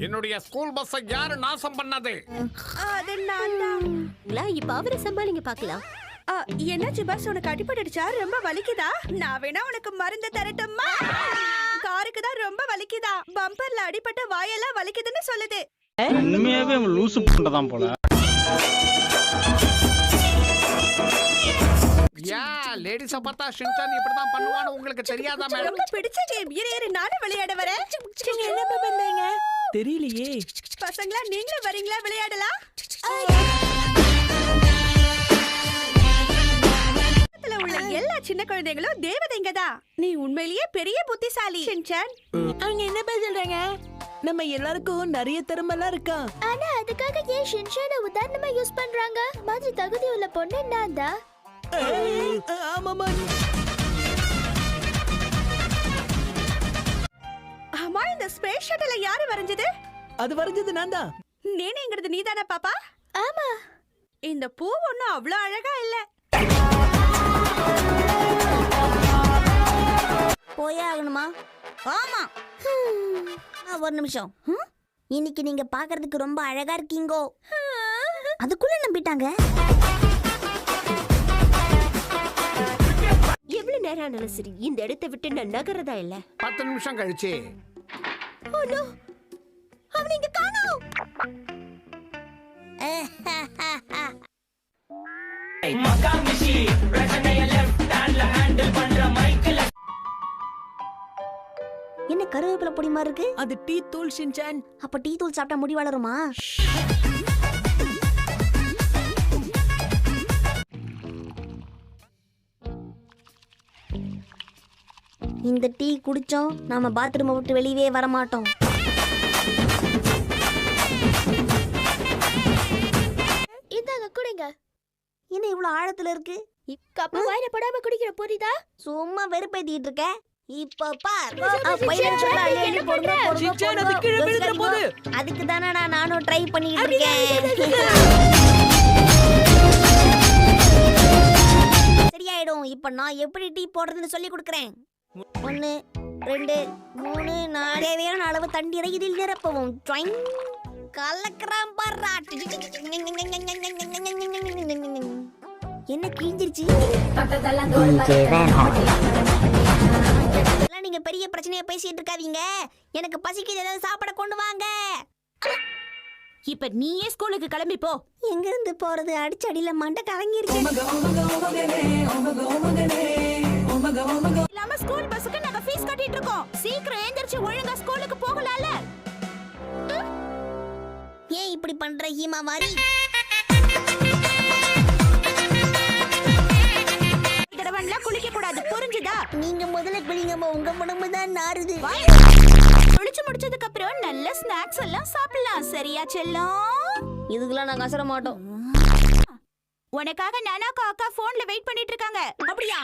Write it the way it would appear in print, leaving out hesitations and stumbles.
என்னுடைய school bus யாரு நாசம் பண்ணது? அது நான் தான். இப்ப அவரை சமாளிங்க பாக்கலாம். என்னாச்சு பஸ், உனக்கு அடிபட்டுடுச்சா? ரொம்ப வலிக்குதா? நான் வேணா உனக்கு மருந்து தரட்டுமா? காருக்கு தான் ரொம்ப வலிக்குதா? பம்பர்ல அடிபட்ட வாயெல்லாம் வலிக்குதுன்னு சொல்லுது. உண்மையாவே லூசு பண்றதான் போல. லேடிஸ பார்த்தா ஷின்சான் இப்படிதான் பண்ணுவான்னு உங்களுக்கு தெரியாதா மேடம்? ரொம்ப பிடிச்ச கேம். இரு நானே விளையாட வரேன். என்ன பண்றீங்க? தெரியலையே. பசங்களா நீங்களும் வரீங்களா விளையாடலாம்? உள்ள எல்லா சின்ன குழந்தைகளும் தேவதைங்க தான். நீ உண்மையிலேயே பெரிய புத்திசாலி ஷின்சான். அவங்க என்ன சொல்றாங்க? நம்ம எல்லாருக்கும் நிறைய திறமைலாம் இருக்கா. ஆனா அதுக்காக ஏன் ஷின்சானை உதாரணமா யூஸ் பண்றாங்க? மாதிரி தகுதி உள்ள பொண்ணு நான் தான். ஆமாமா. அம்மா, இந்த ஸ்பேஸ் ஷட்டலை யாரு வரைஞ்சது? அது வரைஞ்சது நான் தான். நேனேங்கிறது நீதானே பாப்பா? ஆமா. இந்த பூ ஒண்ணும் அவ்வளவு அழகா இல்ல. போயே ஆகணுமா? ஆமா. ஒரு நிமிஷம். இன்னைக்கு நீங்க பாக்குறதுக்கு ரொம்ப அழகா இருக்கீங்கோ. அதுக்குள்ள நம்பிட்டாங்க. எவ்வளவு நேரம் ஆனாலும் சரி இந்த இடத்தை விட்டு நான் நகரதா இல்ல. 10 நிமிஷம் கழிச்சு. ஓ நோ, அவனை இங்க காணோம். என்ன கருவேப்பிலை பொடி மாதிரி இருக்கு? அது டீ தூள் ஷின்சான். அப்ப டீ தூள் சாப்பிட்டா முடி வளருமா? இந்த டீ குடிச்சோம் நாம பாத்ரூமை விட்டு வெளியவே வர மாட்டோம். இந்தாங்க குடிங்க. என்ன இவ்வளவு ஆழத்துல இருக்கு? கப்பு வாயில படாம குடிக்கிற புரியுதா? சும்மா வெறுப்பேத்திட்டு இருக்க. இப்ப பார். அதுக்கு தானே நானும் ட்ரை பண்ணிட்டு இருக்கேன். சரியாயிடும். இப்ப நான் எப்படி டீ போடுறதுன்னு சொல்லி கொடுக்கறேன். 1 2 3 4 தேவையான அளவு தண்ணீரை இதில் நிரப்பவும். கலக்கறான் பாரா. என்ன கிழிஞ்சிருச்சு? நீங்க பெரிய பிரச்சனையா பேசிட்டு இருக்காதீங்க. எனக்கு பசிக்குது, ஏதாவது சாப்பிட கொண்டு வாங்க. இப்ப நீயே ஸ்கூலுக்கு கிளம்பி போ. எங்க இருந்து போறது? அடிச்சடியில மண்டை கலங்கிருச்சு. இல்லாம ஸ்கூல் பஸ்ஸுக்கு நாங்க ஃபீஸ் கட்டிட்டு இருக்கோம். சீக்கிரம் எழுந்திருச்சு ஒழுங்கா ஸ்கூலுக்கு போகலாம்ல. ஏன் இப்படி பண்ற ஹீமா மாதிரி? இதடவன்ல குளிக்க கூடாது, புரிஞ்சுதா? நீங்க முதல்ல குளிங்கம்மா, உங்க உடம்பு தான் நாறுது. குளிச்சு முடிச்சதுக்கு அப்புறம் நல்ல ஸ்நாக்ஸ் எல்லாம் சாப்பிடலாம். சரியா செல்லம்? இதுக்கெல்லாம் நாங்க அசர மாட்டோம். உனக்காக நானாக்கா அக்கா போன்ல வெயிட் பண்ணிட்டு இருக்காங்க. அப்படியா?